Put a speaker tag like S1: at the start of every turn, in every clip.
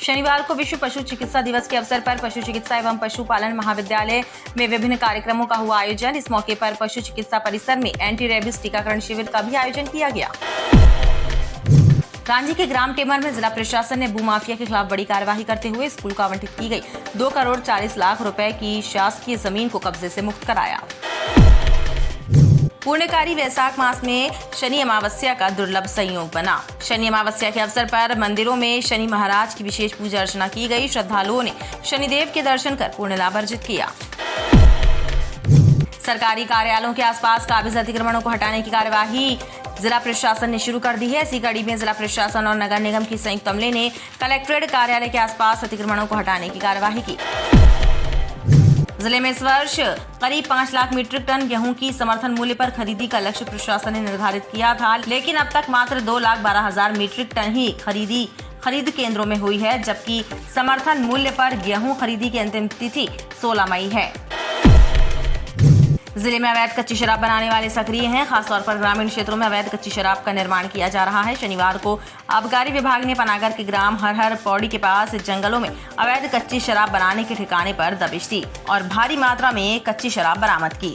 S1: शनिवार को विश्व पशु चिकित्सा दिवस के अवसर पर पशु चिकित्सा एवं पशुपालन महाविद्यालय में विभिन्न कार्यक्रमों का हुआ आयोजन। इस मौके पर पशु चिकित्सा परिसर में एंटी रेबीज टीकाकरण शिविर का भी आयोजन किया गया। रांची के ग्राम टेमर में जिला प्रशासन ने भूमाफिया के खिलाफ बड़ी कार्यवाही करते हुए स्कूल को आवंटित की गई 2 करोड़ 40 लाख रुपए की शासकीय जमीन को कब्जे से मुक्त कराया। पुण्यकारी वैशाख मास में शनि अमावस्या का दुर्लभ संयोग बना। शनि अमावस्या के अवसर पर मंदिरों में शनि महाराज की विशेष पूजा अर्चना की गई। श्रद्धालुओं ने शनिदेव के दर्शन कर पुण्य लाभ अर्जित किया। सरकारी कार्यालयों के आसपास काबिज अतिक्रमणों को हटाने की कार्यवाही जिला प्रशासन ने शुरू कर दी है। इसी कड़ी में जिला प्रशासन और नगर निगम की संयुक्त अमले ने कलेक्ट्रेट कार्यालय के आसपास अतिक्रमणों को हटाने की कार्यवाही की। जिले में इस वर्ष करीब 5 लाख मीट्रिक टन गेहूं की समर्थन मूल्य पर खरीदी का लक्ष्य प्रशासन ने निर्धारित किया था, लेकिन अब तक मात्र 2,12,000 मीट्रिक टन ही खरीद केंद्रों में हुई है, जबकि समर्थन मूल्य पर गेहूं खरीदी की अंतिम तिथि 16 मई है। जिले में अवैध कच्ची शराब बनाने वाले सक्रिय हैं। खासतौर पर ग्रामीण क्षेत्रों में अवैध कच्ची शराब का निर्माण किया जा रहा है। शनिवार को आबकारी विभाग ने पनागर के ग्राम हरहर पौड़ी के पास जंगलों में अवैध कच्ची शराब बनाने के ठिकाने पर दबिश दी और भारी मात्रा में कच्ची शराब बरामद की।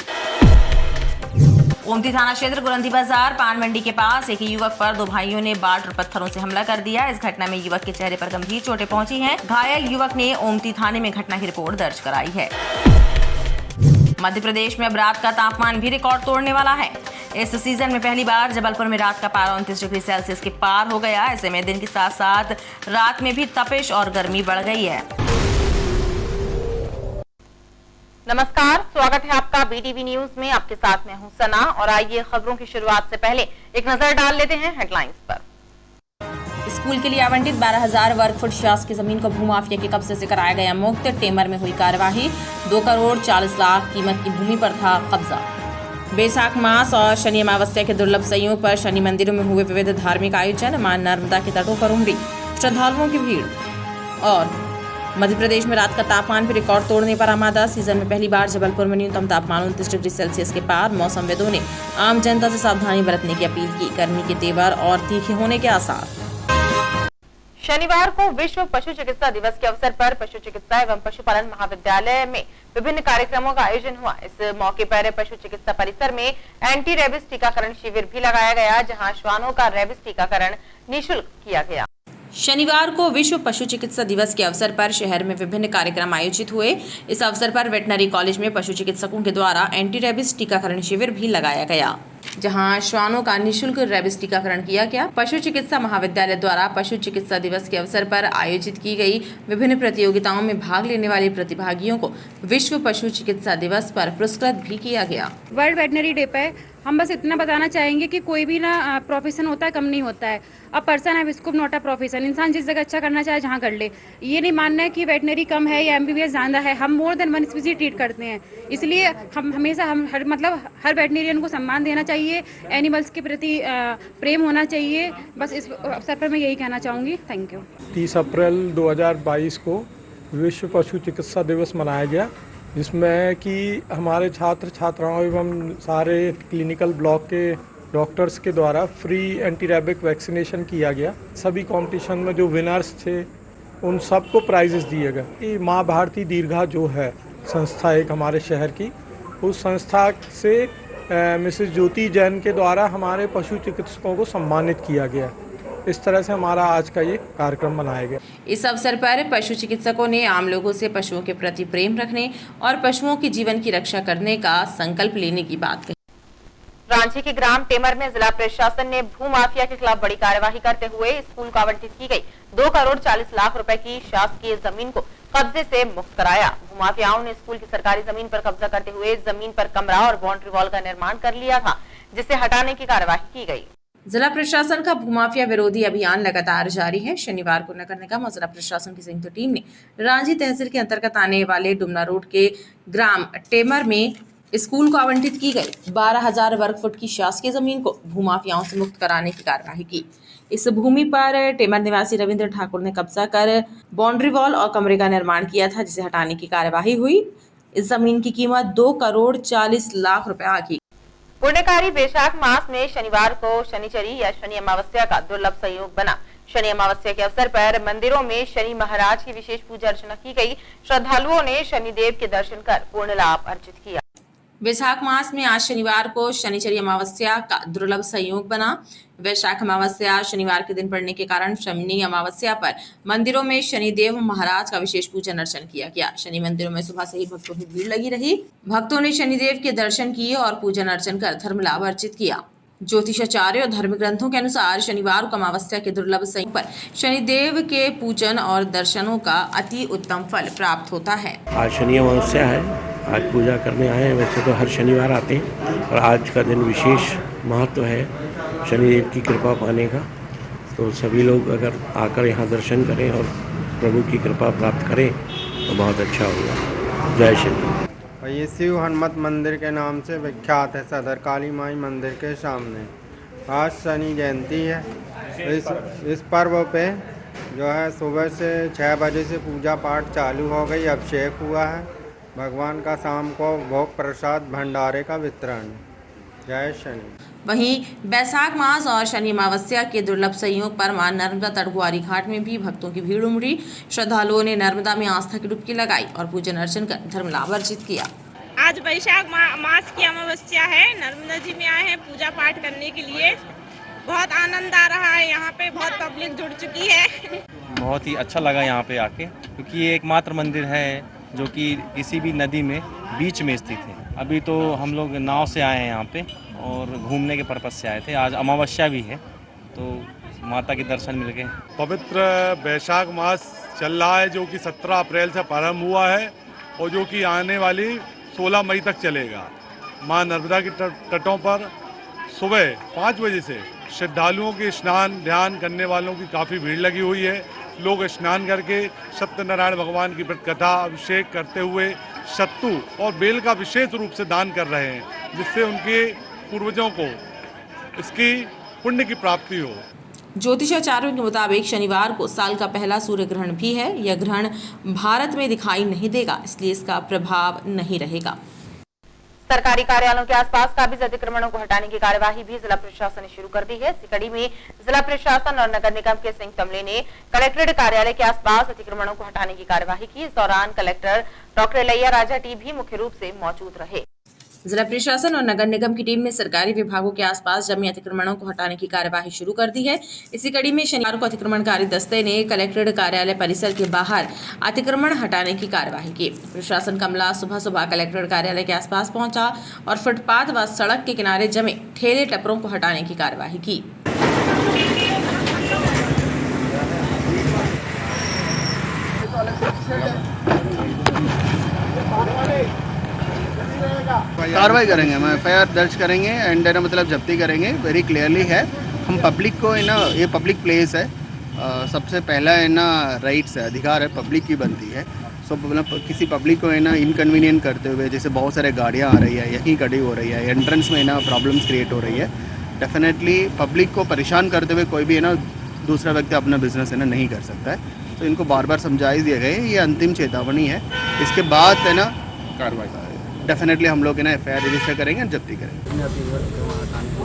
S1: ओमती थाना क्षेत्र गुरंदी बाजार पान मंडी के पास एक युवक पर 2 भाइयों ने बाट और पत्थरों से हमला कर दिया। इस घटना में युवक के चेहरे पर गंभीर चोटें पहुंची हैं। घायल युवक ने ओमती थाने में घटना की रिपोर्ट दर्ज कराई है। मध्य प्रदेश में अब रात का तापमान भी रिकॉर्ड तोड़ने वाला है। इस सीजन में पहली बार जबलपुर में रात का पारा 29 डिग्री सेल्सियस के पार हो गया। ऐसे में दिन के साथ साथ रात में भी तपिश और गर्मी बढ़ गई है। नमस्कार, स्वागत है आपका बीटीवी न्यूज में। आपके साथ मैं हूं सना और आइए खबरों की शुरुआत से पहले एक नजर डाल लेते हैं हेडलाइंस पर। स्कूल के लिए आवंटित 12,000 वर्ग फुट शासकीय जमीन को भूमाफिया के कब्जे से कराया गया मुक्त। टेमर में हुई कार्यवाही। 2 करोड़ 40 लाख कीमत की भूमि पर था कब्जा। बैसाख मास और शनि अमावस्या के दुर्लभ संयोग पर शनि मंदिरों में हुए विविध धार्मिक आयोजन। मां नर्मदा के तटों पर उमड़ी श्रद्धालुओं की भीड़। और मध्य प्रदेश में रात का तापमान भी रिकॉर्ड तोड़ने पर आमादा। सीजन में पहली बार जबलपुर में न्यूनतम तापमान 29 डिग्री सेल्सियस के पार। मौसमविदों ने आम जनता से सावधानी बरतने की अपील की। गर्मी के तेवर और तीखे होने के आसार। शनिवार को विश्व पशु चिकित्सा दिवस के अवसर पर पशु चिकित्सा एवं पशुपालन महाविद्यालय में विभिन्न कार्यक्रमों का आयोजन हुआ। इस मौके पर पशु चिकित्सा परिसर में एंटी रेबीज टीकाकरण शिविर भी लगाया गया, जहां श्वानों का रेबीज टीकाकरण निःशुल्क किया गया। शनिवार को विश्व पशु चिकित्सा दिवस के अवसर पर शहर में विभिन्न कार्यक्रम आयोजित हुए। इस अवसर पर वेटनरी कॉलेज में पशु चिकित्सकों के द्वारा एंटी रेबीज टीकाकरण शिविर भी लगाया गया, जहां श्वानों का निःशुल्क रेबीज टीकाकरण किया गया। पशु चिकित्सा महाविद्यालय द्वारा पशु चिकित्सा दिवस के अवसर पर आयोजित की गई विभिन्न प्रतियोगिताओं में भाग लेने वाले प्रतिभागियों को विश्व पशु चिकित्सा दिवस पर पुरस्कृत भी किया गया।
S2: वर्ल्ड वेटनरी डे पे हम बस इतना बताना चाहेंगे कि कोई भी ना प्रोफेशन होता है, कम नहीं होता है। अब पर्सन है स्कोप नॉट अ प्रोफेशन। इंसान जिस जगह अच्छा करना चाहे जहाँ कर ले। ये नहीं मानना है कि वेटनरी कम है या एमबीबीएस ज्यादा है। हम more than one species treat करते हैं, इसलिए हम हमेशा हर वेटनरियन को सम्मान देना चाहिए। एनिमल्स के प्रति प्रेम होना चाहिए। बस इस अवसर पर मैं यही कहना चाहूँगी। Thank you.
S3: 30 अप्रैल 2022 को विश्व पशु चिकित्सा दिवस मनाया गया, जिसमें कि हमारे छात्र छात्राओं एवं सारे क्लिनिकल ब्लॉक के डॉक्टर्स के द्वारा फ्री एंटी रैबिक वैक्सीनेशन किया गया। सभी कंपटीशन में जो विनर्स थे उन सबको प्राइजेस दिए गए। कि माँ भारती दीर्घा जो है संस्था एक हमारे शहर की, उस संस्था से मिसेस ज्योति जैन के द्वारा हमारे पशु चिकित्सकों को सम्मानित किया गया। इस तरह से हमारा आज का ये कार्यक्रम मनाया गया।
S1: इस अवसर पर पशु चिकित्सकों ने आम लोगों से पशुओं के प्रति प्रेम रखने और पशुओं के जीवन की रक्षा करने का संकल्प लेने की बात कही। रांची के ग्राम टेमर में जिला प्रशासन ने भूमाफिया के खिलाफ बड़ी कार्यवाही करते हुए स्कूल को आवंटित की गई 2 करोड़ 40 लाख रुपए की शासकीय जमीन को कब्जे से मुक्त कराया। भूमाफियाओं ने स्कूल की सरकारी जमीन पर कब्जा करते हुए जमीन पर कमरा और बाउंड्री वॉल का निर्माण कर लिया था, जिसे हटाने की कार्यवाही की गई। जिला प्रशासन का भूमाफिया विरोधी अभियान लगातार जारी है। शनिवार को नगर निगम और जिला प्रशासन की संयुक्त टीम ने रांची तहसील के अंतर्गत आने वाले डुमना रोड के ग्राम टेमर में स्कूल को आवंटित की गई 12,000 वर्ग फुट की शासकीय जमीन को भूमाफियाओं से मुक्त कराने की कार्यवाही की। इस भूमि पर टेमर निवासी रविंद्र ठाकुर ने कब्जा कर बाउंड्री वॉल और कमरे का निर्माण किया था, जिसे हटाने की कार्यवाही हुई। इस जमीन की कीमत 2 करोड़ 40 लाख रुपए आकी। पुण्यकारी वैशाख मास में शनिवार को शनिचरी या शनि अमावस्या का दुर्लभ संयोग बना। शनि अमावस्या के अवसर पर मंदिरों में शनि महाराज की विशेष पूजा अर्चना की गई। श्रद्धालुओं ने शनिदेव के दर्शन कर पूर्ण लाभ अर्जित किया। वैशाख मास में आज शनिवार को शनिचरी अमावस्या का दुर्लभ संयोग बना। वैशाख अमावस्या शनिवार के दिन पड़ने के कारण शनि अमावस्या पर मंदिरों में शनिदेव महाराज का विशेष पूजन अर्चन किया गया। शनि मंदिरों में सुबह से ही भक्तों की भीड़ लगी रही। भक्तों ने शनिदेव के दर्शन किए और पूजन अर्चन कर धर्म लाभ अर्जित किया। ज्योतिषाचार्य और धर्म ग्रंथों के अनुसार शनिवार को अमावस्या के दुर्लभ संयोग पर शनिदेव के पूजन और दर्शनों का अति उत्तम फल प्राप्त होता है।
S4: आज शनि अमावस्या है, आज पूजा करने आए हैं। वैसे तो हर शनिवार आते हैं और आज का दिन विशेष महत्व है शनिदेव की कृपा पाने का। तो सभी लोग अगर आकर यहाँ दर्शन करें और प्रभु की कृपा प्राप्त करें तो बहुत अच्छा होगा। जय शनि।
S5: ये शिव हनुमत मंदिर के नाम से विख्यात है, सदर काली माई मंदिर के सामने। आज शनि जयंती है। इस पर्व पे जो है सुबह से 6 बजे से पूजा पाठ चालू हो गई, अभिषेक हुआ है। भगवान का शाम को भोग प्रसाद भंडारे का वितरण। जय शनि।
S1: वहीं बैसाख मास और शनि अमावस्या के दुर्लभ संयोग पर मां नर्मदा तटग्वारी घाट में भी भक्तों की भीड़ उमड़ी। श्रद्धालुओं ने नर्मदा में आस्था की डुबकी लगाई और पूजन अर्चन कर धर्म लाभ अर्जित किया।
S6: आज वैशाख मास की अमावस्या है। नर्मदा जी में आए हैं पूजा पाठ करने के लिए। बहुत आनंद आ रहा है। यहाँ पे बहुत पब्लिक जुड़ चुकी है।
S7: बहुत ही अच्छा लगा यहाँ पे आके, क्योंकि ये एकमात्र मंदिर है जो कि किसी भी नदी में बीच में स्थित है। अभी तो हम लोग नाव से आए हैं यहाँ पे और घूमने के पर्पज से आए थे। आज अमावस्या भी है तो माता के दर्शन मिल गए।
S8: पवित्र वैशाख मास चल रहा है जो कि 17 अप्रैल से प्रारंभ हुआ है और जो कि आने वाली 16 मई तक चलेगा। मां नर्मदा के तटों पर सुबह 5 बजे से श्रद्धालुओं के स्नान ध्यान करने वालों की काफ़ी भीड़ लगी हुई है। लोग स्नान करके सत्यनारायण भगवान की कथा अभिषेक करते हुए सत्तू और बेल का विशेष रूप से दान कर रहे हैं, जिससे उनके पूर्वजों को इसकी पुण्य की प्राप्ति हो।
S1: ज्योतिषाचार्यों के मुताबिक शनिवार को साल का पहला सूर्य ग्रहण भी है। यह ग्रहण भारत में दिखाई नहीं देगा, इसलिए इसका प्रभाव नहीं रहेगा। सरकारी कार्यालयों के आसपास काबिज अतिक्रमणों को हटाने की कार्यवाही भी जिला प्रशासन ने शुरू कर दी है। इसी कड़ी में जिला प्रशासन और नगर निगम के संयुक्त अमले ने कलेक्ट्रेट कार्यालय के आसपास अतिक्रमणों को हटाने की कार्यवाही की। इस दौरान collector doctor Ilaiya Raja T भी मुख्य रूप से मौजूद रहे। जिला प्रशासन और नगर निगम की टीम ने सरकारी विभागों के आसपास जमी अतिक्रमणों को हटाने की कार्यवाही शुरू कर दी है। इसी कड़ी में शनिवार को अतिक्रमणकारी दस्ते ने कलेक्ट्रेट कार्यालय परिसर के बाहर अतिक्रमण हटाने की कार्यवाही की। प्रशासन का अमला सुबह सुबह कलेक्ट्रेट कार्यालय के आसपास पहुंचा और फुटपाथ व सड़क के किनारे जमे ठेले टपरों को हटाने की कार्यवाही की।
S9: कार्रवाई करेंगे, हम एफआईआर दर्ज करेंगे एंड मतलब जब्ती करेंगे। वेरी क्लियरली है, हम पब्लिक को ये पब्लिक प्लेस है, सबसे पहला राइट्स है, अधिकार है, पब्लिक की बनती है। सो मतलब किसी पब्लिक को इनकन्वीनियंट करते हुए, जैसे बहुत सारे गाड़ियाँ आ रही है, यहीं खड़ी हो रही है, एंट्रेंस में प्रॉब्लम्स क्रिएट हो रही है। डेफिनेटली पब्लिक को परेशान करते हुए कोई भी दूसरा व्यक्ति अपना बिजनेस नहीं कर सकता है। तो इनको बार बार समझाई दिए गए, ये अंतिम चेतावनी है। इसके बाद कार्रवाई डेफिनेटली हम लोग एफआईआर रजिस्टर करेंगे, जब्ती करेंगे।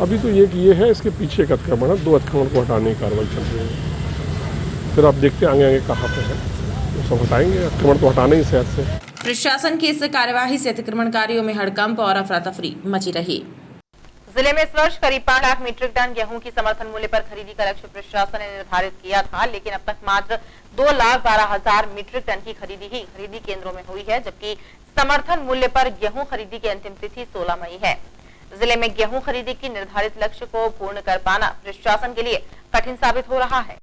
S10: अभी तो ये किए है, इसके पीछे का अतिक्रमण है, 2 अतिक्रमण को हटाने की कार्रवाई चल रही है। फिर आप देखते हैं आगे कहाँ पे है, तो सब हटाएंगे। अतिक्रमण को हटाने ही शहर से।
S1: प्रशासन की इस कार्यवाही से अतिक्रमणकारियों में हड़कंप और अफरा तफरी मची रही। जिले में इस वर्ष करीब 5 लाख मीट्रिक टन गेहूं की समर्थन मूल्य पर खरीदी का लक्ष्य प्रशासन ने निर्धारित किया था, लेकिन अब तक मात्र 2,12,000 मीट्रिक टन की खरीदी ही खरीदी केंद्रों में हुई है, जबकि समर्थन मूल्य पर गेहूं खरीदी की अंतिम तिथि 16 मई है। जिले में गेहूं खरीदी की निर्धारित लक्ष्य को पूर्ण कर पाना प्रशासन के लिए कठिन साबित हो रहा है।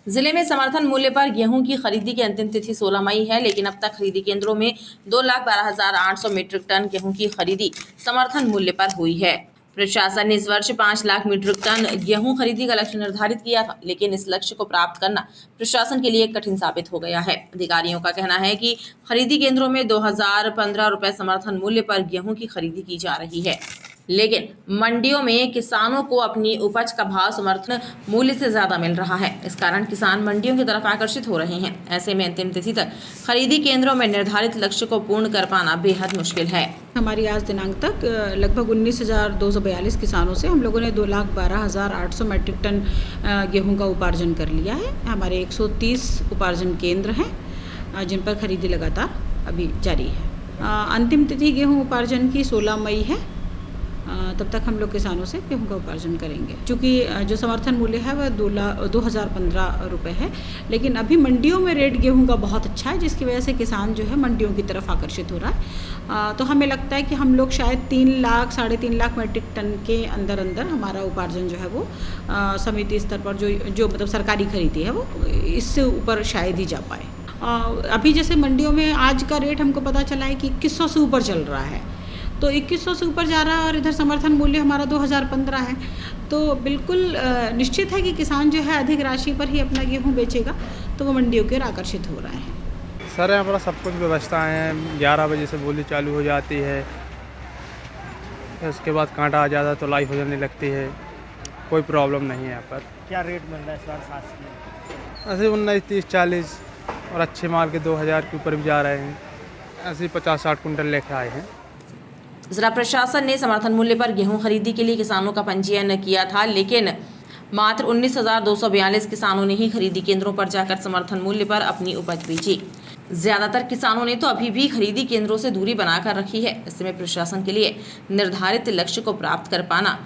S1: जिले में समर्थन मूल्य पर गेहूं की खरीदी की अंतिम तिथि 16 मई है, लेकिन अब तक खरीदी केंद्रों में 2,12,800 मीट्रिक टन गेहूं की खरीदी समर्थन मूल्य पर हुई है। प्रशासन ने इस वर्ष 5 लाख मीट्रिक टन गेहूं खरीदी का लक्ष्य निर्धारित किया था, लेकिन इस लक्ष्य को प्राप्त करना प्रशासन के लिए कठिन साबित हो गया है। अधिकारियों का कहना है कि खरीदी केंद्रों में 2015 रुपए समर्थन मूल्य पर गेहूं की खरीदी की जा रही है। लेकिन मंडियों में किसानों को अपनी उपज का भाव समर्थन मूल्य से ज्यादा मिल रहा है। इस कारण किसान मंडियों की तरफ आकर्षित हो रहे हैं। ऐसे में अंतिम तिथि तक खरीदी केंद्रों में निर्धारित लक्ष्य को पूर्ण कर पाना बेहद मुश्किल है।
S11: हमारी आज दिनांक तक लगभग 19,242 किसानों से हम लोगों ने 2,12,800 मैट्रिक टन गेहूं का उपार्जन कर लिया है। हमारे 130 उपार्जन केंद्र हैं जिन पर खरीदी लगातार अभी जारी है। अंतिम तिथि गेहूं उपार्जन की 16 मई है। तब तक हम लोग किसानों से गेहूं का उपार्जन करेंगे। चूँकि जो समर्थन मूल्य है वह 2,015 रुपये है, लेकिन अभी मंडियों में रेट गेहूं का बहुत अच्छा है, जिसकी वजह से किसान जो है मंडियों की तरफ आकर्षित हो रहा है। तो हमें लगता है कि हम लोग शायद 3 लाख 3.5 लाख मैट्रिक टन के अंदर हमारा उपार्जन जो है वो समिति स्तर पर जो मतलब सरकारी खरीदी है वो इससे ऊपर शायद ही जा पाए। अभी जैसे मंडियों में आज का रेट हमको पता चला है कि 2100 से ऊपर चल रहा है, तो 2100 से ऊपर जा रहा है और इधर समर्थन मूल्य हमारा 2015 है। तो बिल्कुल निश्चित है कि किसान जो है अधिक राशि पर ही अपना गेहूं बेचेगा, तो वो मंडियों की ओर आकर्षित हो रहे हैं।
S5: सर यहाँ पर सब कुछ व्यवस्थाएं हैं। 11 बजे से बोली चालू हो जाती है, उसके बाद कांटा आ जाता है तो लाई हो जाने लगती है। कोई प्रॉब्लम नहीं है यहाँ पर।
S12: क्या रेट मिल रहा है इस बार खास की?
S5: ऐसे 19, 30, 40 और अच्छे माल के 2000 के ऊपर भी जा रहे हैं। ऐसे 50-60 कुंटल लेके आए हैं।
S1: जिला प्रशासन ने समर्थन मूल्य पर गेहूं खरीदी के लिए किसानों का पंजीयन किया था, लेकिन मात्र 19,242 किसानों ने ही खरीदी केंद्रों पर जाकर समर्थन मूल्य पर अपनी उपज बेची। ज्यादातर किसानों ने तो अभी भी खरीदी केंद्रों से दूरी बनाकर रखी है। ऐसे में प्रशासन के लिए निर्धारित लक्ष्य को प्राप्त कर पाना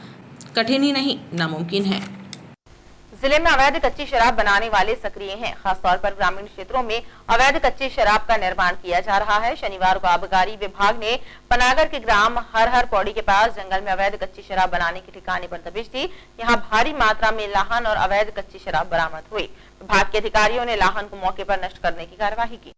S1: कठिन ही नहीं नामुमकिन है। जिले में अवैध कच्ची शराब बनाने वाले सक्रिय हैं। खासतौर पर ग्रामीण क्षेत्रों में अवैध कच्ची शराब का निर्माण किया जा रहा है। शनिवार को आबकारी विभाग ने पनागर के ग्राम हर पौड़ी के पास जंगल में अवैध कच्ची शराब बनाने के ठिकाने पर दबिश दी। यहां भारी मात्रा में लाहन और अवैध कच्ची शराब बरामद हुई। विभाग के अधिकारियों ने लाहन को मौके पर नष्ट करने की कार्यवाही की।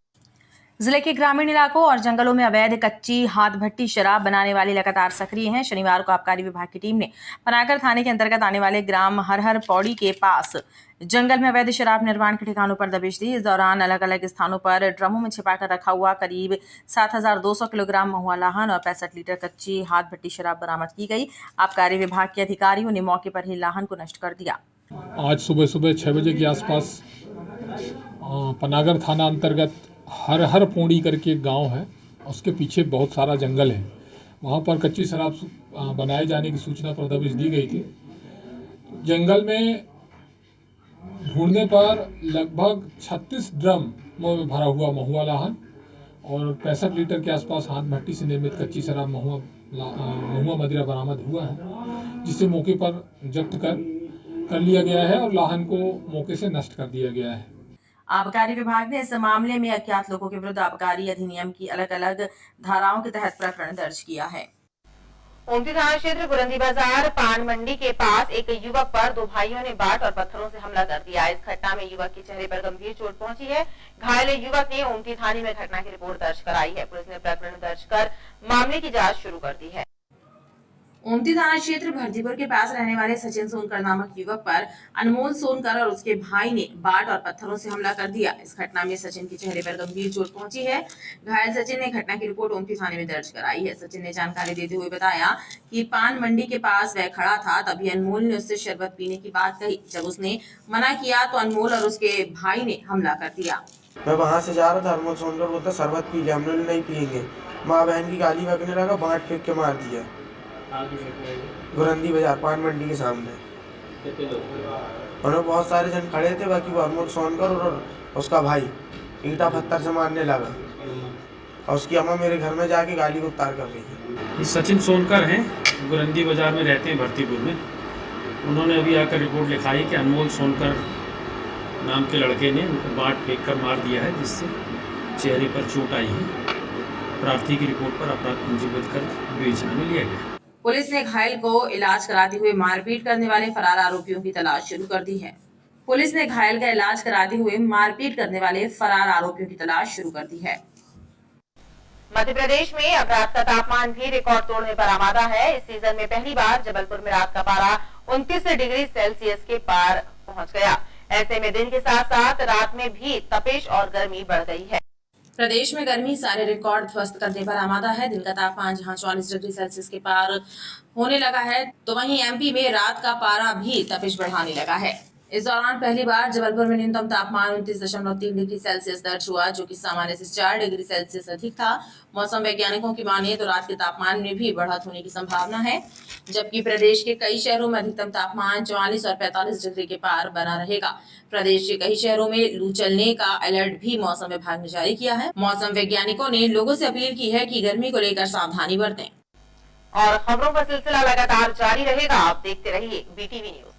S1: जिले के ग्रामीण इलाकों और जंगलों में अवैध कच्ची हाथ भट्टी शराब बनाने वाले लगातार सक्रिय हैं। शनिवार को आबकारी विभाग की टीम ने पनागर थाने के अंतर्गत आने वाले ग्राम हर पौड़ी के पास जंगल में अवैध शराब निर्माण के ठिकानों पर दबिश दी। इस दौरान अलग अलग स्थानों पर ड्रमों में छिपाकर रखा हुआ करीब 7,200 किलोग्राम महुआ लाहन और 65 लीटर कच्ची हाथ भट्टी शराब बरामद की गई। आबकारी विभाग के अधिकारियों ने मौके पर ही लाहन को नष्ट कर दिया।
S10: आज सुबह 6 बजे के आसपास पनागर थाना अंतर्गत हर पौड़ी करके एक गांव है, उसके पीछे बहुत सारा जंगल है। वहां पर कच्ची शराब बनाए जाने की सूचना पर दबिश दी गई थी। जंगल में ढूंढने पर लगभग 36 ड्रम में भरा हुआ महुआ लाहन और 65 लीटर के आसपास हाथ भट्टी से निर्मित कच्ची शराब महुआ मदिरा बरामद हुआ है, जिसे मौके पर जब्त कर लिया गया है और लाहन को मौके से नष्ट कर दिया गया है।
S1: आबकारी विभाग ने इस मामले में अज्ञात लोगों के विरुद्ध आबकारी अधिनियम की अलग अलग धाराओं के तहत प्रकरण दर्ज किया है। ओमती थाना क्षेत्र गुरंदी बाजार पान मंडी के पास एक युवक पर 2 भाइयों ने बाट और पत्थरों से हमला कर दिया। इस घटना में युवक के चेहरे पर गंभीर चोट पहुंची है। घायल युवक ने ओमती थाने में घटना की रिपोर्ट दर्ज कराई है। पुलिस ने प्रकरण दर्ज कर मामले की जाँच शुरू कर दी है। ओमती थाना क्षेत्र भरदीपुर के पास रहने वाले सचिन सोनकर नामक युवक पर अनमोल सोनकर और उसके भाई ने बाट और पत्थरों से हमला कर दिया। इस घटना में सचिन के चेहरे पर गंभीर चोट पहुंची है। घायल सचिन ने घटना की रिपोर्ट ओमती थाने में दर्ज कराई है। सचिन ने जानकारी देते हुए बताया कि पान मंडी के पास वह खड़ा था, तभी अनमोल ने उससे शरबत पीने की बात कही। जब उसने मना किया तो अनमोल और उसके भाई ने हमला कर दिया।
S13: मैं वहाँ से जा रहा था, अनमोल सोनकर बोलता शरबत पी लिया, हम लोग नहीं पियेंगे। माँ बहन की गाली बकने लगा, बाट फेंक के मार दिया। गुरंदी बाजार पान मंडी के सामने उन्होंने बहुत सारे जन खड़े थे, बाकी वो अनमोल सोनकर और उसका भाई ईंटा पत्थर से मारने लगा और उसकी अम्मा मेरे घर में जाके गाली को उतार कर रही है।
S14: ये सचिन सोनकर हैं, गुरंदी बाजार में रहते हैं भरतीपुर में। उन्होंने अभी आकर रिपोर्ट लिखाई कि अनमोल सोनकर नाम के लड़के ने बाट फेंक कर मार दिया है, जिससे चेहरे पर चोट आई है। प्रार्थी की रिपोर्ट पर अपराध पंजीबद्ध कर विवेचना में लिया गया।
S1: पुलिस ने घायल को इलाज कराते हुए मारपीट करने वाले फरार आरोपियों की तलाश शुरू कर दी है। पुलिस ने घायल का इलाज कराते हुए मारपीट करने वाले फरार आरोपियों की तलाश शुरू कर दी है। मध्य प्रदेश में अब रात का तापमान भी रिकॉर्ड तोड़ने पर आमादा है। इस सीजन में पहली बार जबलपुर में रात का पारा 29 डिग्री सेल्सियस के पार पहुंच गया। ऐसे में दिन के साथ साथ रात में भी तपिश और गर्मी बढ़ गई है। प्रदेश में गर्मी सारे रिकॉर्ड ध्वस्त करने पर आमादा है। दिन का तापमान जहां 44 डिग्री सेल्सियस के पार होने लगा है, तो वहीं एमपी में रात का पारा भी तपिश बढ़ाने लगा है। इस दौरान पहली बार जबलपुर में न्यूनतम तापमान 29.3 डिग्री सेल्सियस दर्ज हुआ, जो कि सामान्य से 4 डिग्री सेल्सियस अधिक था। मौसम वैज्ञानिकों की माने तो रात के तापमान में भी बढ़त होने की संभावना है, जबकि प्रदेश के कई शहरों में अधिकतम तापमान 44 और 45 डिग्री के पार बना रहेगा। प्रदेश के कई शहरों में लू चलने का अलर्ट भी मौसम विभाग ने जारी किया है। मौसम वैज्ञानिकों ने लोगों से अपील की है कि गर्मी को लेकर सावधानी बरतें। और खबरों का सिलसिला लगातार जारी रहेगा। आप देखते रहिए BTV न्यूज।